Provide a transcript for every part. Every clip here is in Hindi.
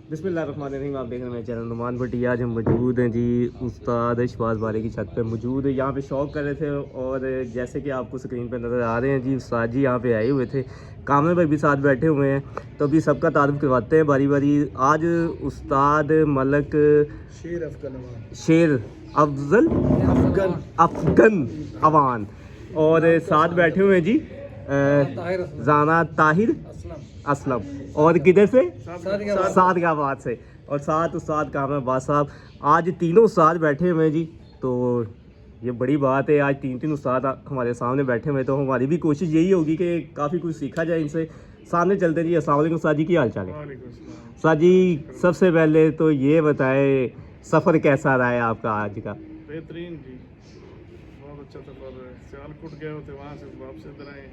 बिस्मिल्लाहिर्रहमानिर्रहीम। आप देख रहे हैं मेरे चैनल नुमान भट्टी। आज हम मौजूद हैं जी उस्ताद शहबाज बारी की छत पे मौजूद है। यहाँ पे शौक कर रहे थे और जैसे कि आपको स्क्रीन पे नज़र आ रहे हैं जी उस्ताद जी यहाँ पे आए हुए थे। कामरे भाई भी साथ बैठे हुए हैं, तो अभी सबका तारुफ करवाते हैं बारी बारी। आज उस्ताद मलक शेर अफजल अफगन अवान और साथ बैठे हुए हैं जी जाना ताहिर असलम और किधर से सादगाबाद से, और साथ उस्ताद कामरान बाद साहब। आज तीनों उस्ताद बैठे हुए हैं जी, तो ये बड़ी बात है। आज तीन उस्ताद हमारे सामने बैठे हुए हैं, तो हमारी भी कोशिश यही होगी कि काफ़ी कुछ सीखा जाए इनसे। सामने चलते जी। अस्सलाम वालेकुम उस्ताद जी, की हाल चाल है? उस्ताद जी सबसे पहले तो ये बताएं सफ़र कैसा रहा है आपका आज का? बेहतरीन जी, बहुत अच्छा सफ़र है। सियालकोट गए होते, वहाँ से वापस इधर आए,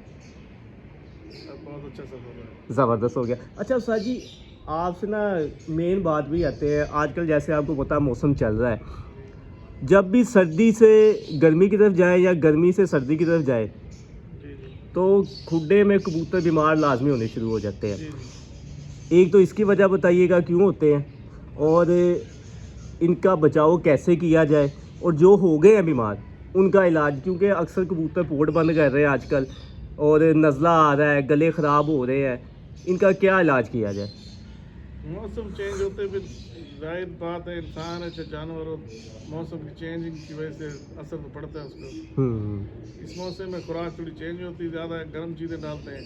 बहुत अच्छा सफ़र है, ज़बरदस्त हो गया। अच्छा उस्ताद जी आपसे ना मेन बात भी आते हैं, आजकल जैसे आपको पता है मौसम चल रहा है, जब भी सर्दी से गर्मी की तरफ जाए या गर्मी से सर्दी की तरफ जाए जी जी तो खुडे में कबूतर बीमार लाजमी होने शुरू हो जाते जी हैं। जी। एक तो इसकी वजह बताइएगा क्यों होते हैं, और इनका बचाव कैसे किया जाए, और जो हो गए हैं बीमार उनका इलाज, क्योंकि अक्सर कबूतर पोर्ट बंद कर रहे हैं आजकल और नज़ला आ रहा है, गले ख़राब हो रहे हैं, इनका क्या इलाज किया जाए? मौसम चेंज होते भी जाहिर बात है, इंसान है चाहे जानवर हो, मौसम की चेंजिंग की वजह से असर तो पड़ता है उसको। इस मौसम में खुराक थोड़ी चेंज होती है, ज़्यादा गर्म चीज़ें डालते हैं,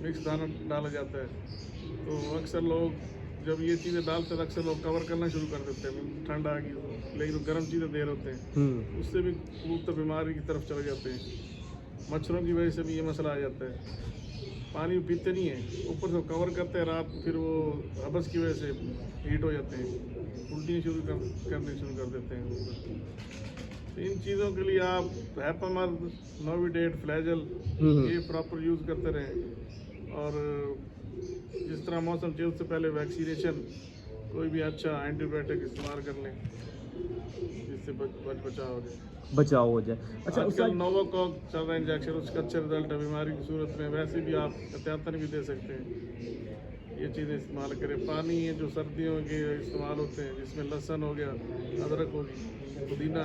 मिक्स दाना डाला जाता है, तो अक्सर लोग जब ये चीज़ें डालते हैं अक्सर लोग कवर करना शुरू कर देते हैं, ठंड आ गई तो, लेकिन तो गर्म चीज़ें दे रहे होते हैं, उससे भी कबूतर बीमारी की तरफ चले जाते हैं। मच्छरों की वजह से भी ये मसला आ जाता है। पानी पीते नहीं है, ऊपर से कवर करते हैं रात, फिर वो हबस की वजह से हीट हो जाते हैं, उल्टी करने शुरू कर देते हैं। तो इन चीज़ों के लिए आप हैपामर, नोविडेट, फ्लैजल ये प्रॉपर यूज़ करते रहें, और जिस तरह मौसम चेंज से पहले वैक्सीनेशन, कोई भी अच्छा एंटीबायोटिक इस्तेमाल कर लें जिससे बचाव हो जाए। अच्छा आजकल नोवाकॉक चल रहा है इंजेक्शन, उसका अच्छा रिजल्ट है। बीमारी की सूरत में वैसे भी आप एहतियातन भी दे सकते हैं, ये चीज़ें इस्तेमाल करें। पानी ये जो सर्दियों के इस्तेमाल होते हैं, जिसमें लहसुन हो गया, अदरक होगी, पुदीना,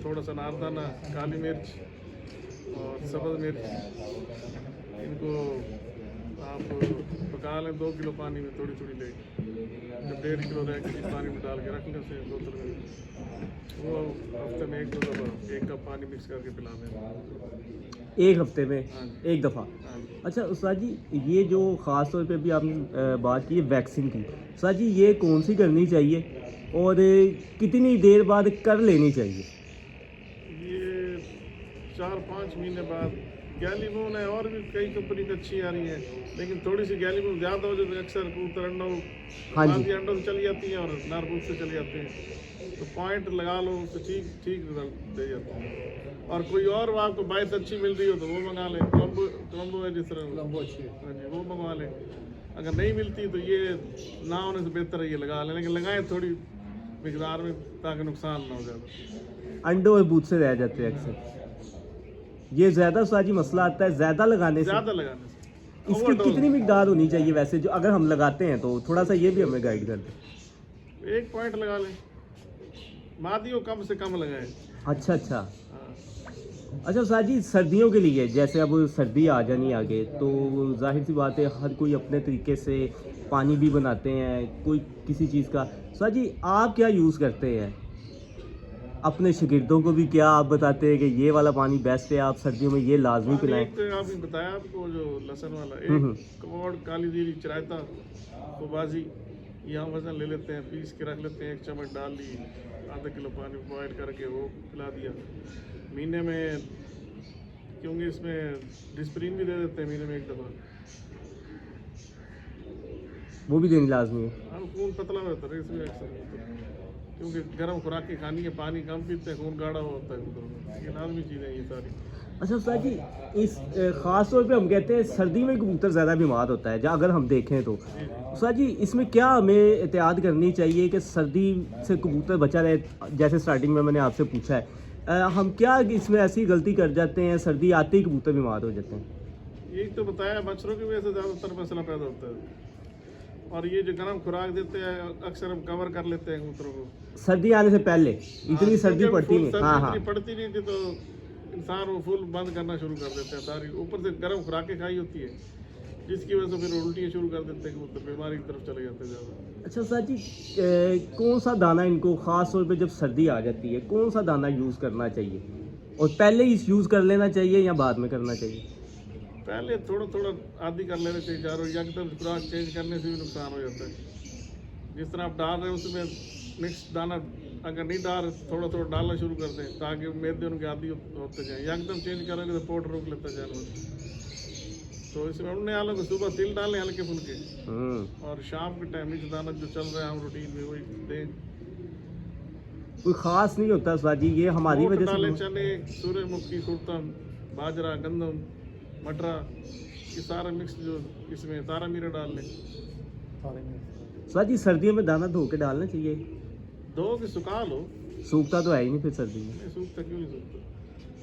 थोड़ा सा नारदाना, काली मिर्च और सब्ज़ मिर्च, इनको आप पका लें 2 किलो पानी में थोड़ी थोड़ी लेके, जब 1.5 किलो रह के पानी में डाल के रख लें उसे बोतल में, वो हफ्ते में 1-2 दफ़ा 1 कप पानी मिक्स करके पिला दें, एक हफ्ते में हाँ एक दफ़ा। हाँ। अच्छा उस्ताद जी ये जो ख़ास तौर पे भी आपने बात की है वैक्सीन की, उस्ताद जी ये कौन सी करनी चाहिए और कितनी देर बाद कर लेनी चाहिए? ये 4-5 महीने बाद। गैलीबोन है, और भी कई कंपनी की अच्छी आ रही है, लेकिन थोड़ी सी गैलीबोन ज़्यादा हो जाए तो अक्सर कबूतर अंडों से चली जाती हैं और नारबूज से चली जाते हैं, तो पॉइंट लगा लो उससे ठीक रिजल्ट दे जाते हैं। और कोई और आपको बाइस अच्छी मिल रही हो तो वो मंगा लें, कोलम्बो है जिस तरह, हाँ जी वो मंगवा लें। अगर नहीं मिलती तो ये ना होने से बेहतर है ये लगा लें, लेकिन लगाएं थोड़ी मिकदार में ताकि नुकसान ना हो ज़्यादा। अंडों और बूथ से रह जाते हैं अक्सर, ये ज़्यादा उस्ताद जी मसला आता है ज़्यादा लगाने से। ज़्यादा लगाने से इसकी कितनी मिकदार होनी चाहिए वैसे, जो अगर हम लगाते हैं तो थोड़ा सा ये भी हमें गाइड कर दें। 1 पॉइंट लगा लें, मादियों कम से कम लगाएं। अच्छा अच्छा। हाँ। अच्छा उस्ताद जी सर्दियों के लिए, जैसे अब सर्दी आ जानी आगे, तो जाहिर सी बात है हर कोई अपने तरीके से पानी भी बनाते हैं, कोई किसी चीज़ का। उस्ताद जी आप क्या यूज़ करते हैं? अपने शागिर्दों को भी क्या आप बताते हैं कि ये वाला पानी बेस्ट है, आप सर्दियों में ये लाजमी पिलाएं? एक तो आपने बताया आपको जो लहसुन वाला, एक कवड़ काली जीरी चरायता वो बाजी, यहाँ वजन ले लेते हैं, पीस के रख लेते हैं, 1 चम्मच डाल ली, आधा किलो पानी बॉयल करके वो पिला दिया महीने में, क्योंकि इसमें डिस्प्रिन भी दे देते हैं महीने में 1 दफ़ा, वो भी देनी लाजमी है। हाँ खून पतला रहता है इसमें अक्सर, क्योंकि गर्म खुराकें खानी है, पानी कम पीते हैं, खून गाढ़ा होता है, ये लाजमी चीज़ें ये सारी। अच्छा उस्ताद जी इस ख़ास तौर पे हम कहते हैं सर्दी में कबूतर ज़्यादा बीमार होता है, अगर हम देखें तो उस्ताद जी इसमें क्या हमें एहतियात करनी चाहिए कि सर्दी से कबूतर बचा रहे? जैसे स्टार्टिंग में मैंने आपसे पूछा है, हम क्या इसमें ऐसी गलती कर जाते हैं सर्दी आते ही कबूतर बीमार हो जाते हैं? यही तो बताया, मच्छरों की वजह से ज़्यादातर मसला पैदा होता है। और ये जो गर्म खुराक देते हैं अक्सर हम कवर कर लेते हैं कबूतरों को। सर्दी आने से पहले इतनी सर्दी क्योंकि पड़ती फुल नहीं। सर्दी हाँ हाँ इतनी पड़ती नहीं थी तो इंसान वो फुल बंद करना शुरू कर देते हैं सारी, ऊपर से गर्म खुराकें खाई होती है जिसकी वजह से फिर उल्टियाँ शुरू कर देते हैं कबूतर, बीमारी की तरफ चले जाते हैं ज़्यादा। अच्छा सर जी, कौन सा दाना इनको ख़ास तौर पे जब सर्दी आ जाती है कौन सा दाना यूज़ करना चाहिए, और पहले ही यूज़ कर लेना चाहिए या बाद में करना चाहिए? पहले थोड़ा थोड़ा आदि कर लेना चाहिए चारों, एकदम खुराक चेंज करने से भी नुकसान हो जाता है। जिस तरह आप डाल रहे हैं उसमें मिक्स दाना अगर नहीं डाल रहे थोड़ा थोड़ा डालना शुरू कर दें ताकि मैदे उनके आदि होते जाए, एकदम चेंज करेंगे तो पोट रोक लेता है जानवर। तो इसमें उड़ने वालों को सुबह तिल डालें हल्के फुल्के, और शाम के टाइम मिक्स दाना जो चल रहा है हम रूटीन में वही दें। कोई ख़ास नहीं होता सर जी, ये हमारी मोठ वजह डालें, से। चने, सूरजमुखी, कुर्तम, बाजरा, गंदम, मटरा, ये सारा मिक्स जो इसमें तारा मीरा डाल लें। सर जी सर्दियों में दाना धो के डालना चाहिए, धो के सुखा लो, सूखता तो है ही नहीं फिर सर्दी में, नहीं सूखता क्यों नहीं सूखता,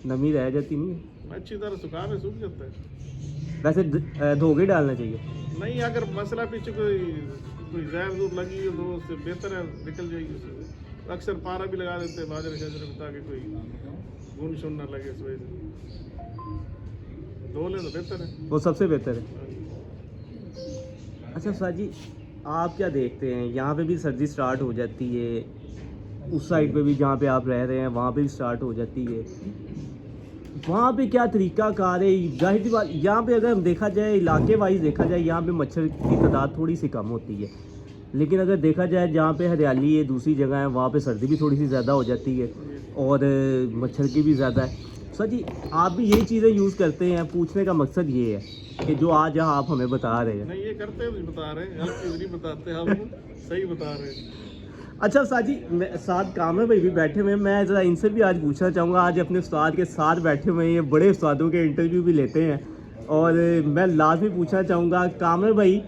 नमी रह जाती नहीं है। अच्छी तरह सुखा में सूख जाता है। वैसे धो के डालना चाहिए। नहीं अगर मसला पीछे कोई जहर दूर लगी हो तो उससे बेहतर है निकल जाएगी उससे। अक्सर पारा भी लगा देते हैं बाजरे शाजरे में ताकि कोई गुन शुन ना लगे, इस वजह से धो ले तो बेहतर है, वो सबसे बेहतर है। अच्छा सर जी, आप क्या देखते हैं, यहाँ पे भी सर्दी स्टार्ट हो जाती है, उस साइड पे भी जहाँ पे आप रह रहे हैं वहाँ पे भी स्टार्ट हो जाती है, वहाँ पे क्या तरीका कार है? जाहिर सी बात यहाँ पे अगर हम देखा जाए इलाके वाइज देखा जाए यहाँ पे मच्छर की तादाद थोड़ी सी कम होती है, लेकिन अगर देखा जाए जहाँ पे हरियाली है दूसरी जगह है वहाँ पे सर्दी भी थोड़ी सी ज़्यादा हो जाती है और मच्छर की भी ज़्यादा है। सर जी आप भी यही चीज़ें यूज़ करते हैं? पूछने का मकसद ये है कि जो आज यहाँ आप हमें बता रहे हैं। नहीं ये करते हैं, नहीं बता रहे हैं, हर चीज़ नहीं बताते हम, सही बता रहे हैं। अच्छा साजी, साथ कामर भाई भी बैठे हुए हैं, मैं ज़रा इनसे भी आज पूछना चाहूँगा। आज अपने उस्ताद के साथ बैठे हुए हैं, ये बड़े उस्तादों के इंटरव्यू भी लेते हैं, और मैं लाजमी पूछना चाहूँगा कामर भाई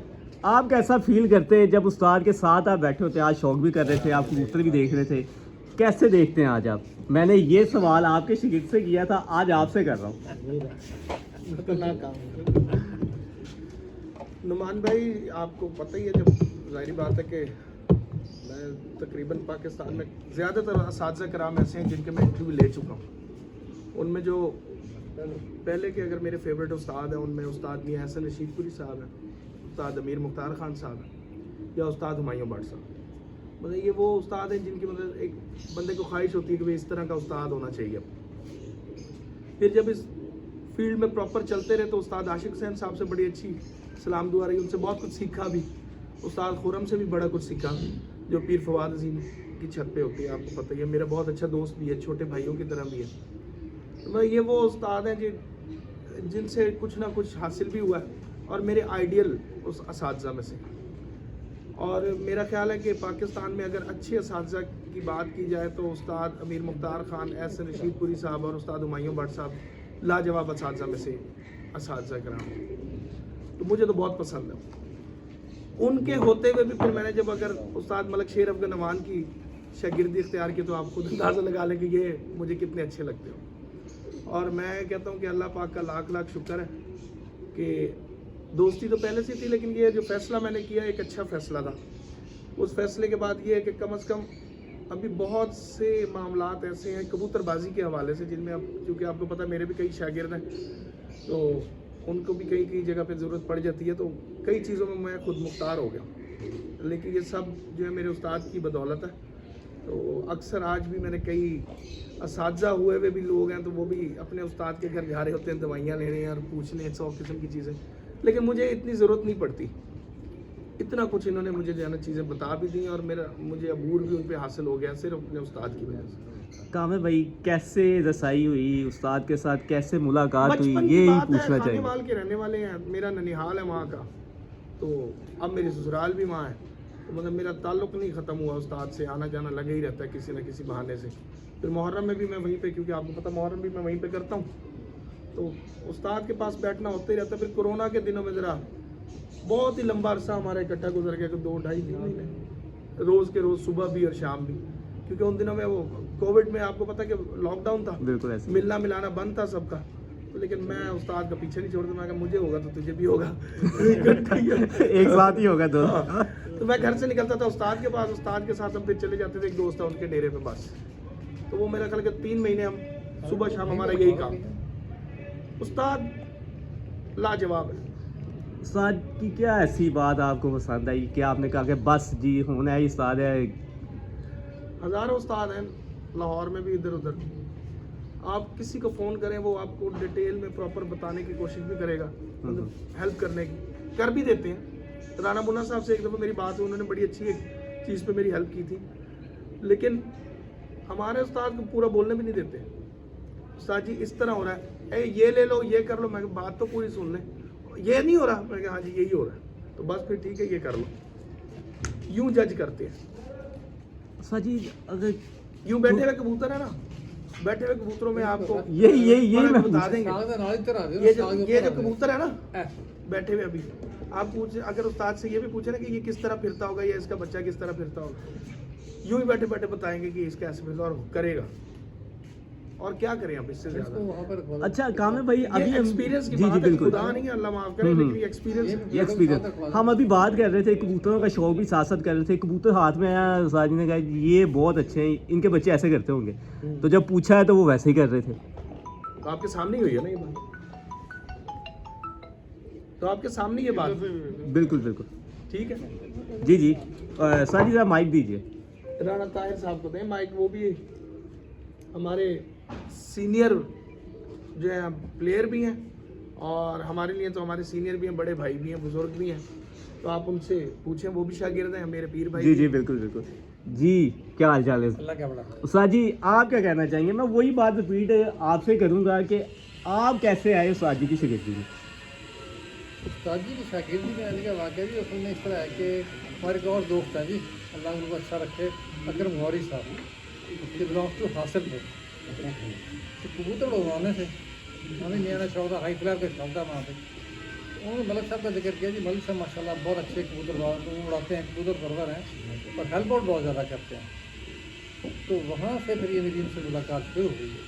आप कैसा फील करते हैं जब उस्ताद के साथ आप बैठे होते हैं? आज शौक भी कर रहे थे, आप कबूतर भी देख रहे थे, कैसे देखते हैं आज आप? मैंने ये सवाल आपके शिगिर्द से किया था, आज आपसे कर रहा हूँ। नुमान भाई आपको पता ही है, जब जाहिर बात है कि मैं तकरीबन पाकिस्तान में ज़्यादातर असातिज़ा कराम ऐसे हैं जिनके मैं इंटरव्यू ले चुका हूँ। उनमें जो पहले के अगर मेरे फेवरेट उस्ताद हैं उनमें उस्ताद मियां हसन रशीदपुरी साहब हैं, उस्ताद अमीर मुख्तार खान साहब हैं, या उस्ताद हुमायूं भट्ट साहब। मतलब ये वो उस्ताद हैं जिनकी मतलब एक बंदे को ख्वाहिश होती है कि भाई इस तरह का उस्ताद होना चाहिए। फिर जब इस फील्ड में प्रॉपर चलते रहे तो उस्ताद आशिक हुसैन साहब से बड़ी अच्छी सलाम दुआ रही, उनसे बहुत कुछ सीखा भी। उस्ताद खुरम से भी बड़ा कुछ सीखा, जो पीर फवाद अजीम की छत पे होती है, आपको पता ही है। मेरा बहुत अच्छा दोस्त भी है, छोटे भाइयों की तरह भी है। तो ये वो उस्ताद हैं जिनसे कुछ ना कुछ हासिल भी हुआ है, और मेरे आइडियल उस असातिज़ा में से। और मेरा ख्याल है कि पाकिस्तान में अगर अच्छे असातिज़ा की बात की जाए तो उस्ताद अमीर मुख्तार खान, एहसन रशीदपुरी साहब और उस्ताद हुमायूं भट्ट साहब लाजवाब असातिज़ा में से असातिज़ा कराम। तो मुझे तो बहुत पसंद है। उनके होते हुए भी फिर मैंने जब अगर उस्ताद मलक शेर अफगन नवान की शागिर्दी इख्तियार की तो आप खुद अंदाज़ा लगा लें कि ये मुझे कितने अच्छे लगते हो। और मैं कहता हूँ कि अल्लाह पाक का लाख लाख शुक्र है कि दोस्ती तो पहले से थी, लेकिन ये जो फ़ैसला मैंने किया एक अच्छा फ़ैसला था। उस फैसले के बाद ये है कि कम अज़ कम अभी बहुत से मामलात ऐसे हैं कबूतरबाजी के हवाले से जिनमें अब चूँकि आपको पता है मेरे भी कई शागिर्द हैं, तो उनको भी कई कई जगह पे ज़रूरत पड़ जाती है, तो कई चीज़ों में मैं खुद मुख्तार हो गया। लेकिन ये सब जो है मेरे उस्ताद की बदौलत है। तो अक्सर आज भी मैंने कई असातिज़ा हुए हुए भी लोग हैं तो वो भी अपने उस्ताद के घर जा रहे होते हैं दवाइयाँ लेने और पूछने 100 किस्म की चीज़ें, लेकिन मुझे इतनी ज़रूरत नहीं पड़ती। इतना कुछ इन्होंने मुझे जो है ना चीज़ें बता भी दी और मुझे अबूर भी उन पर हासिल हो गया सिर्फ अपने उस्ताद की वजह से। कामर भाई कैसे रसाई हुई उस्ताद के साथ, कैसे मुलाकात हुई, बचपन ये की ही बात है, पूछना चाहिए। खानेवाल के रहने वाले हैं, मेरा ननिहाल है वहाँ का, तो अब मेरी ससुराल भी वहाँ है, तो मतलब मेरा ताल्लुक़ नहीं ख़त्म हुआ उस्ताद से, आना जाना लगा ही रहता है किसी न किसी बहाने से। फिर मुहर्रम में भी मैं वहीं पे, क्योंकि आपको पता मुहर्रम भी मैं वहीं पे करता हूँ, तो उस्ताद के पास बैठना होता ही रहता है। फिर कोरोना के दिनों में ज़रा बहुत ही लंबा अरसा हमारा इकट्ठा गुजर गया, 2-2.5 महीने, रोज़ के रोज़ सुबह भी और शाम भी, क्योंकि उन दिनों में वो कोविड में आपको पता कि लॉकडाउन था, बिल्कुल ऐसे मिलना मिलाना बंद था सबका, लेकिन मैं उस्ताद का पीछे नहीं छोड़ता, मैं कहा मुझे होगा तो तुझे भी होगा इकट्ठा ही है। एक साथ ही होगा दो। तो मैं घर से निकलता था उस्ताद के पास, उस्ताद के साथ हम फिर चले जाते थे, एक दोस्त था उनके डेरे पे बस। तो वो मेरा ख्याल के 3 महीने हम सुबह शाम हमारा यही काम था। उस्ताद लाजवाब है। उस्ताद की क्या ऐसी बात आपको पसंद आई कि आपने कहा कि बस जी होना है, उस्ताद है? हज़ारों उस्ताद हैं लाहौर में भी, इधर उधर। आप किसी को फ़ोन करें वो आपको डिटेल में प्रॉपर बताने की कोशिश भी करेगा, मतलब हेल्प करने की कर भी देते हैं। राना मुन्ना साहब से एक दफ़ा मेरी बात हुई, उन्होंने बड़ी अच्छी एक चीज़ पे मेरी हेल्प की थी। लेकिन हमारे उस्ताद को पूरा बोलने भी नहीं देते। उस्ताद जी इस तरह हो रहा है, ये ले लो, ये कर लो। मैं बात तो पूरी सुन लें। ये नहीं हो रहा, मैं कहा हाँ जी यही हो रहा है, तो बस फिर ठीक है ये कर लो। यूं जज करते हैं उस्ताद जी अगर यूं बैठे हुए कबूतर है ना, बैठे हुए कबूतरों में आपको यही मैं बता देंगे। ये जो कबूतर है ना बैठे हुए अभी, आप पूछ अगर उस्ताद से ये भी पूछे ना कि ये किस तरह फिरता होगा या इसका बच्चा किस तरह फिरता होगा, यूं ही बैठे बैठे बताएंगे कि इसका ऐसे फिरता और करेगा। और क्या करें अब इससे ज्यादा। अच्छा कामिल भाई अभी हम एक्सपीरियंस की जी बात जी है, बिल्कुल खुदा नहीं है, अल्लाह माफ करे, लेकिन एक्सपीरियंस ये एक्सपीरियंस हम अभी बात कर रहे थे, कबूतरों का शौक भी साथ साथ कर रहे थे। कबूतर हाथ में आया, उस्ताद जी ने कहा ये बहुत अच्छे हैं, इनके बच्चे ऐसे करते होंगे। तो जब पूछा है तो वो वैसे ही कर रहे थे। तो आपके सामने ही हुई है ना ये बात, तो आपके सामने ये बात बिल्कुल बिल्कुल ठीक है। जी जी उस्ताद जी जरा माइक दीजिए। राना ताहिर साहब को दें माइक, वो भी हमारे सीनियर जो है प्लेयर भी हैं, और हमारे लिए तो हमारे सीनियर भी हैं, बड़े भाई भी हैं, बुजुर्ग भी हैं। तो आप उनसे पूछें, वो भी शागिर्द हैं मेरे पीर भाई। जी जी बिल्कुल बिल्कुल जी, क्या हाल चाल है उस्ताद जी? आप क्या कहना चाहेंगे? मैं वही बात रिपीट आपसे करूंगा कि आप कैसे आए उस्ताद जी की शागिर्दी में? उस्ताद जी की शागिर्दी में आने का वाक़या भी असल में इस तरह है कि हमारे एक और दोस्त हैं जी, अल्लाह उनको अच्छा रखे, अकरम गौरी साहब, ये बिलोंग्स टू हासिलपुर। तो कबूतर उड़ाने से हमें नया शौक था, हाई फ्लायर का शौक था वहाँ पे। उन्होंने मलिक साहब का जिक्र किया जी, मलिक साहब माशाल्लाह बहुत अच्छे कबूतर उड़ाते हैं, कबूतर परवर हैं और हेल्प आउट बहुत ज़्यादा करते हैं। तो वहाँ से फिर ये मेरी इनसे मुलाकात शुरू हुई है।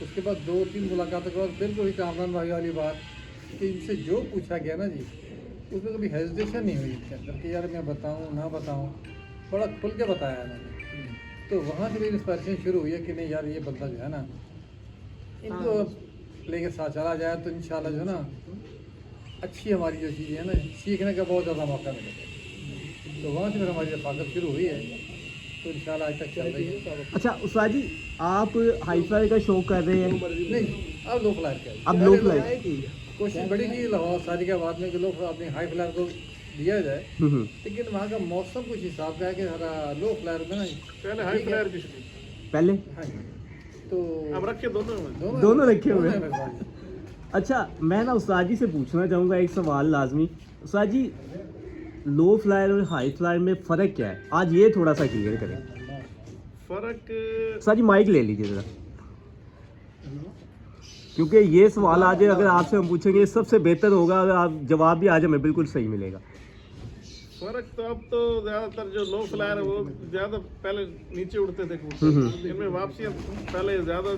उसके बाद 2-3 मुलाकातों के बाद बिल्कुल ही कामरान भाई वाली बात कि इनसे जो पूछा गया ना जी, उसमें कभी हेजिटेशन नहीं हुई इसके अंदर कि यार मैं बताऊँ ना बताऊँ, बड़ा खुल के बताया मैंने। तो वहाँ से मेरी इंस्पायरेशन शुरू हुई है कि नहीं यार ये बंदा जो है ना, इनको लेके साथ चला जाए तो इंशाल्लाह जो है ना अच्छी हमारी जो चीज़ें हैं ना सीखने का बहुत ज़्यादा मौका मिलेगा। तो वहाँ से फिर हमारी रफाकत शुरू हुई है, तो इंशाल्लाह आज तक चल रही है। अच्छा उस्ताद जी आप हाई फ्लाई का शौक कर रहे हैं? नहीं अब लो फ्लायर का अब लो फ्लाई कोशिश बड़ी की लाहौर सारी के बाद में कि लोग अपने हाई फ्लायर को दिया जाए, लेकिन वहाँ का मौसम कुछ हिसाब का है कि लो फ्लायर में ना पहले हाई फ्लायर की पहले हाँ, तो अब रखे दोनों रखे हुए हैं। अच्छा मैं ना उस्ताद जी से पूछना चाहूँगा एक सवाल लाजमी। उस्ताद जी लो फ्लायर और हाई फ्लायर में फ़र्क क्या है? आज ये थोड़ा सा क्लियर करें। फर्क उस्ताद जी माइक ले लीजिए ज़रा, क्योंकि ये सवाल आज अगर आपसे हम पूछेंगे सबसे बेहतर होगा अगर आप जवाब भी आज हमें बिल्कुल सही मिलेगा। फर्क तो अब तो ज्यादातर जो लो फ्लायर है वो ज्यादा पहले नीचे उड़ते थे कबूतर, इनमें वापसी पहले ज्यादा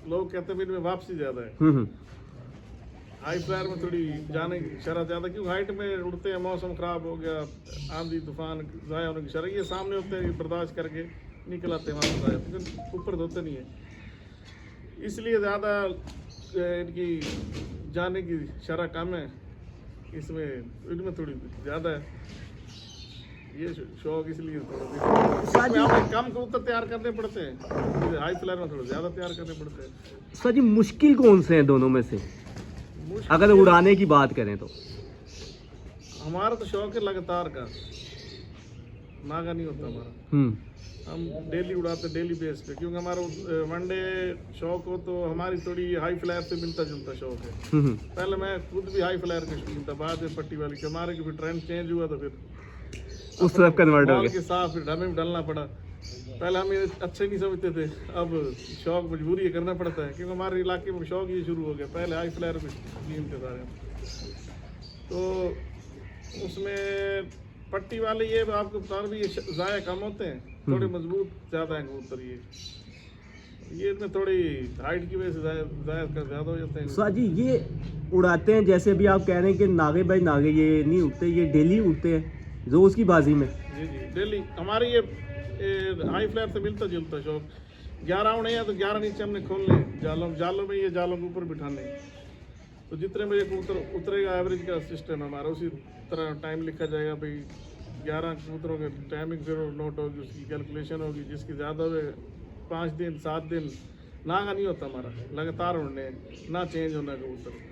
लोग कहते हैं इनमें वापसी ज्यादा है। हाई फ्लायर में थोड़ी जाने की शरह ज्यादा, क्योंकि हाइट में उड़ते हैं, मौसम खराब हो गया, आंधी तूफान ज़ाया होने की शरह, ये सामने होते हैं, बर्दाश्त करके निकल आते हैं वहाँ ज़ाया, लेकिन ऊपर धोते नहीं है, इसलिए ज़्यादा इनकी जाने की शरह कम है, इसमें इनमें थोड़ी ज़्यादा है। ये शौक इसलिए कम कबूतर तैयार करने पड़ते हैं, हाई फ्लायर में थोड़ा ज़्यादा तैयार करने पड़ते हैं। सर जी मुश्किल कौन से हैं दोनों में से अगर उड़ाने की बात करें तो? हमारा तो शौक है लगातार का, नागा नहीं होता हमारा, हम डेली उड़ाते डेली बेस पे, क्योंकि हमारा वनडे शौक हो तो हमारी थोड़ी हाई फ्लायर से मिलता जुलता शौक है। पहले मैं खुद भी हाई फ्लायर का शौकीन था, बाद में पट्टी वाली के हमारे की फिर ट्रेंड चेंज हुआ तो फिर उस तरफ कन्वर्ट हो गया के साथ फिर हमें भी डालना पड़ा। पहले हम ये अच्छे नहीं समझते थे, अब शौक मजबूरी है करना पड़ता है, क्योंकि हमारे इलाके में शौक ये शुरू हो गया। पहले हाई फ्लायर में शौकीन थे सारे, तो उसमें पट्टी वाले ये आपको बता भी ज़ाया कम होते हैं, थोड़े मजबूत ज़्यादा हैं कबूतर, ये ये इनमें थोड़ी हाइट की वजह से ज़्यादा हो जाते हैं। उस्ताद जी ये उड़ाते हैं, जैसे अभी आप कह रहे हैं कि नागे भाई नागे ये नहीं उड़ते, ये डेली उड़ते हैं रोज़ की बाजी में। जी जी डेली हमारे ये हाई फ्लायर से मिलता जुलता शौक। 11 उड़े हैं तो 11 नीचे हमने खोल लें जालों में, ये जालों के ऊपर बिठाने, तो जितने बजे कबूतर उतरेगा एवरेज का सिस्टम है हमारा, उसी तरह टाइम लिखा जाएगा भाई 11 कबूतरों के टाइमिंग फिर नोट होगी, उसकी कैलकुलेशन होगी, जिसकी ज़्यादा हुए 5 दिन 7 दिन नागा नहीं होता हमारा, लगातार उड़ने ना चेंज होना कबूतर।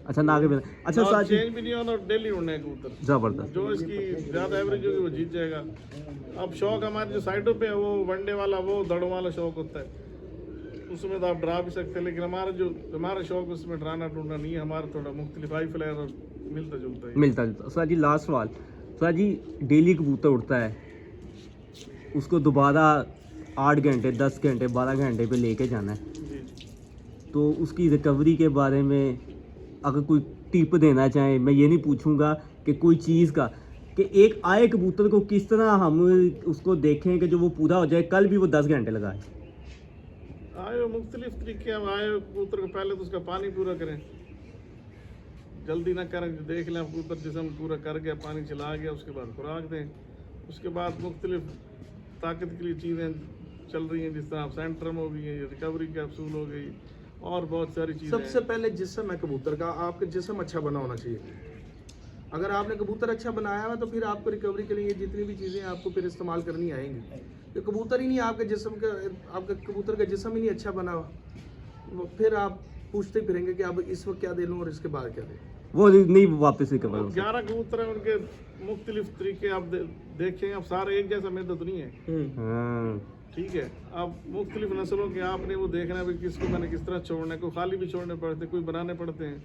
अच्छा नागे में, अच्छा उस्ताद जी चेंज भी नहीं होना और डेली उड़ने कबूतर। ज़बरदस्त। जो इसकी ज़्यादा एवरेज होगी वो जीत जाएगा। अब शौक हमारे जो साइडों पे है वो वनडे वाला, वो दड़ों वाला शौक होता है, उसमें तो आप डरा भी सकते हैं, लेकिन हमारा शौक उसमें डराना ढूंढना नहीं है, हमारा थोड़ा मुख्तलिफ हाई फ्लायर और मिलता जुलता है। मिलता जुलता। उस्ताद जी लास्ट सवाल, उस्ताद जी डेली कबूतर उड़ता है, उसको दोबारा 8 घंटे 10 घंटे 12 घंटे पे लेके जाना है, जी तो उसकी रिकवरी के बारे में अगर कोई टिप देना चाहें, मैं ये नहीं पूछूंगा कि कोई चीज़ का, कि एक आए कबूतर को किस तरह हम उसको देखें कि जो वो पूरा हो जाए, कल भी वो 10 घंटे लगाए। आए मुख्तलिफ तरीके, हम आए कबूतर को पहले तो उसका पानी पूरा करें, जल्दी ना करें, देख लें कबूतर जिसम पूरा कर गया, पानी चला गया, उसके बाद खुराक दें। उसके बाद मुख्तलिफ ताकत के लिए चीज़ें चल रही हैं, जिस तरह सेंट्रम हो गई है, रिकवरी कैप्सूल हो गई, और बहुत सारी चीज़ें। सबसे पहले जिस्म है कबूतर का, आपका जिस्म अच्छा बना होना चाहिए। अगर आपने कबूतर अच्छा बनाया हुआ तो फिर आपको रिकवरी के लिए जितनी भी चीज़ें आपको फिर इस्तेमाल करनी आएंगी। तो कबूतर ही नहीं आपके जिस्म का, आपका कबूतर का जिस्म ही नहीं अच्छा बना हुआ, फिर आप पूछते फिरेंगे कि अब इस वक्त क्या दे लूँ और इसके बाद क्या दे, वो नहीं वापस रिकवर हो सकता। 11 कबूतर हैं, उनके मुख्तलिफ तरीके आप देखें, अब सारे एक जैसा मेहनत नहीं है, हाँ ठीक है। अब मुख्तलिफ नस्लों के आपने वो देखना है, किसको मैंने किस तरह छोड़ना है, कोई खाली भी छोड़ने पड़ते, कोई बनाने पड़ते हैं,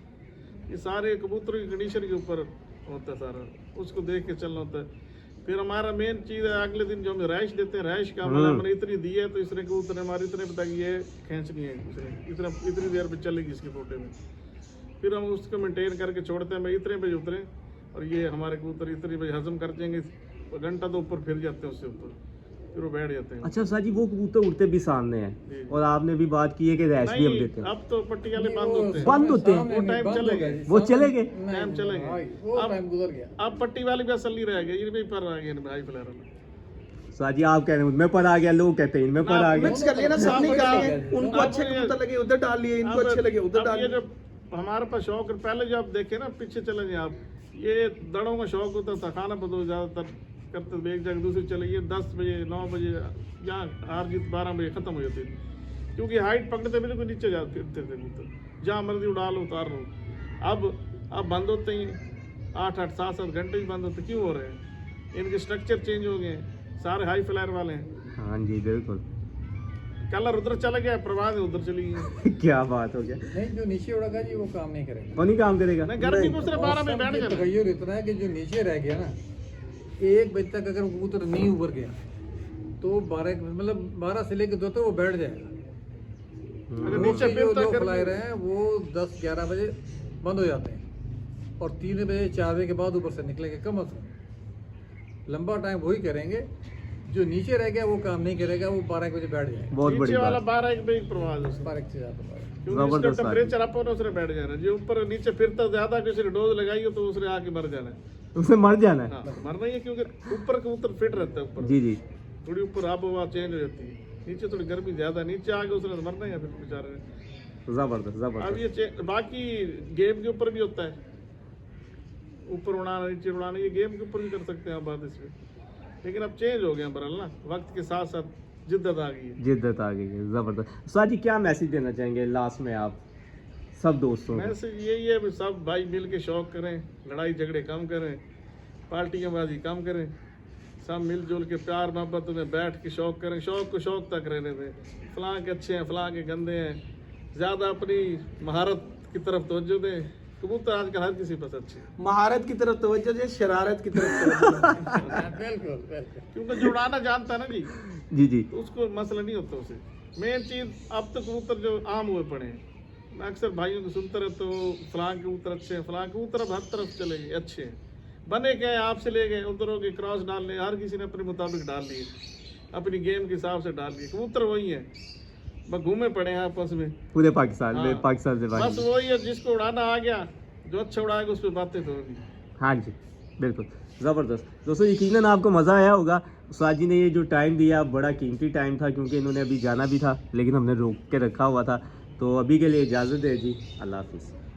ये सारे कबूतरों की कंडीशन के ऊपर होता है सारा, उसको देख के चलना होता है। फिर हमारा मेन चीज़ है अगले दिन जो हमें रैश देते हैं, रैश का मतलब हमने इतनी दी है तो इसने कबूतर ने हमारे इतने पता कि ये खींचनी है, इसने इतनी देर पे चलेगी इसके फोटे में, फिर हम उसको मेंटेन करके छोड़ते हैं, भाई इतने बजे उतरे और ये हमारे कबूतर इतने बजे हजम कर जाएंगे, घंटा तो ऊपर फिर जाते हैं उससे ऊपर, फिर वो बैठ जाते हैं। अच्छा उस्ताद जी वो कबूतर उड़ते भी सामने जी। हैं, और आपने भी बात की है कि रैश भी हम नहीं, देते हैं, अब तो पट्टी वाले बंद होते हैं, बंद होते हैं, वो टाइम चले गए, वो चले गए। टाइम चले गए, वो अब- टाइम गुजर गया। अब पट्टी वाली भी असल नहीं रह गई, इनमें पर आ गए हाई फ्लायर वाले। उस्ताद जी आप कह रहे हैं मैं पर आ गया, लोग कहते हैं इनमें पर आ गया। मिक्स कर लिया ना, सब नहीं कर लिए, उनको अच्छे कबूतर लगे उधर डाल लिए, इनको अब- अच्छे लगे उधर अब डाल ये लिए। जो हमारे पास शौक है, पहले जो आप देखे ना, पीछे चले जाए आप, ये दड़ों का शौक होता था, खाना बदो ज़्यादातर करते थे, एक जगह दूसरी चले गए, 10 बजे 9 बजे या हार जीत 12 बजे ख़त्म हो जाती थी, क्योंकि हाइट पकड़ते बिल्कुल नीचे जा फिरते थे कबूतर, जहाँ मर्जी उड़ा लो उतार लो। अब बंद होते ही 8-8 7-7 घंटे भी बंद होते, क्यों हो रहे हैं? इनके स्ट्रक्चर चेंज हो गए हैं, सारे हाई फ्लायर वाले हैं, हाँ जी बिल्कुल। कलर उधर चला गया, प्रवाह उधर चली गई। क्या बात हो गया, नहीं, जो नीचे उड़ेगा जी वो काम नहीं करेगा। वो नहीं काम करेगा। नहीं, गर्मी को सिर्फ 12 में बैठ जाना। तगय्युर इतना है कि जो नीचे रह गया ना, 1 बजे तक अगर कबूतर नहीं उबर गया तो 12 से लेकर 2 तक वो बैठ जाएगा। अगर वो नीचे जो फिरता लो गर्मी- फ्लायर हैं वो 10-11 बजे बंद हो जाते हैं, और 3 बजे 4 बजे के बाद ऊपर से निकलेंगे कम अज कम। लंबा टाइम वही करेंगे, जो नीचे रह गया वो काम नहीं करेगा, वो 12 बजे बैठ जाएगा। बहुत बड़ी नीचे वाला बात। 12-1 बजे प्रवाह है उसका। 12 से ज़्यादा क्योंकि जबरदस्त इसका टेम्परेचर अप होना उसने बैठ जाना, जो ऊपर नीचे फिरता ज्यादा किसी ने डोज लगाई हो तो उसने आके मर जाना है। उसे मर जाना है। हाँ, मरना ही है, क्योंकि ऊपर कबूतर फिट रहता है, ऊपर जी जी थोड़ी ऊपर आब हवा चेंज हो जाती है, नीचे थोड़ी गर्मी ज्यादा, नीचे आके उसने तो मरना ही है फिर बेचारे ने। जबरदस्त अब जबरदस्त। ये बाकी गेम के ऊपर भी होता है, ऊपर उड़ाना नीचे उड़ाना, ये गेम के ऊपर भी कर सकते हैं आप बात इसमें, लेकिन अब चेंज हो गया बरल ना, वक्त के साथ साथ जिद्दत आ गई है। जिद्दत आ गई है, जबरदस्त। उस्ताद जी क्या मैसेज देना चाहेंगे लास्ट में आप सब दोस्तों को? मैसेज यही है भी सब भाई मिल के शौक करें, लड़ाई झगड़े कम करें, पार्टियाँबाजी कम करें, सब मिलजुल के प्यार मोहब्बत में बैठ के शौक करें, शौक को शौक तक रहने दें। फलां के अच्छे हैं, फलां के गंदे हैं, ज़्यादा अपनी महारत की तरफ तवज्जो दें। कबूतर आजकल हर किसी पास अच्छे हैं, महारत की तरफ तवज्जो दे, शरारत की तरफ तवज्जो दे। बिल्कुल बिल्कुल। क्योंकि जो उड़ाना जानता है ना जी, जी जी तो उसको मसला नहीं होता उसे। मेन चीज़ अब तो कबूतर जो आम हुए पड़े हैं, मैं अक्सर भाइयों को सुनता रहता हूँ, फलां के कबूतर अच्छे हैं, फलां कबूतर अब हर तरफ चले गए अच्छे हैं, बने गए आपसे ले गए, उधरों के क्रॉस डाल लिए, हर किसी ने अपने मुताबिक डाल लिए, अपनी गेम के हिसाब से डाल लिए, कबूतर वही है। बस घूमे पड़े हैं आपस में पूरे पाकिस्तान में, हाँ। पाकिस्तान से बस बाहर। वही है, जिसको उड़ाना आ गया, जो अच्छा उड़ाएगा उस पर बातें तो होगी। हाँ जी बिल्कुल, ज़बरदस्त दोस्तों, यकीनन आपको मज़ा आया होगा। उस्ताद जी ने ये जो टाइम दिया बड़ा कीमती टाइम था, क्योंकि इन्होंने अभी जाना भी था, लेकिन हमने रोक के रखा हुआ था। तो अभी के लिए इजाज़त है जी, अल्लाह हाफिज़।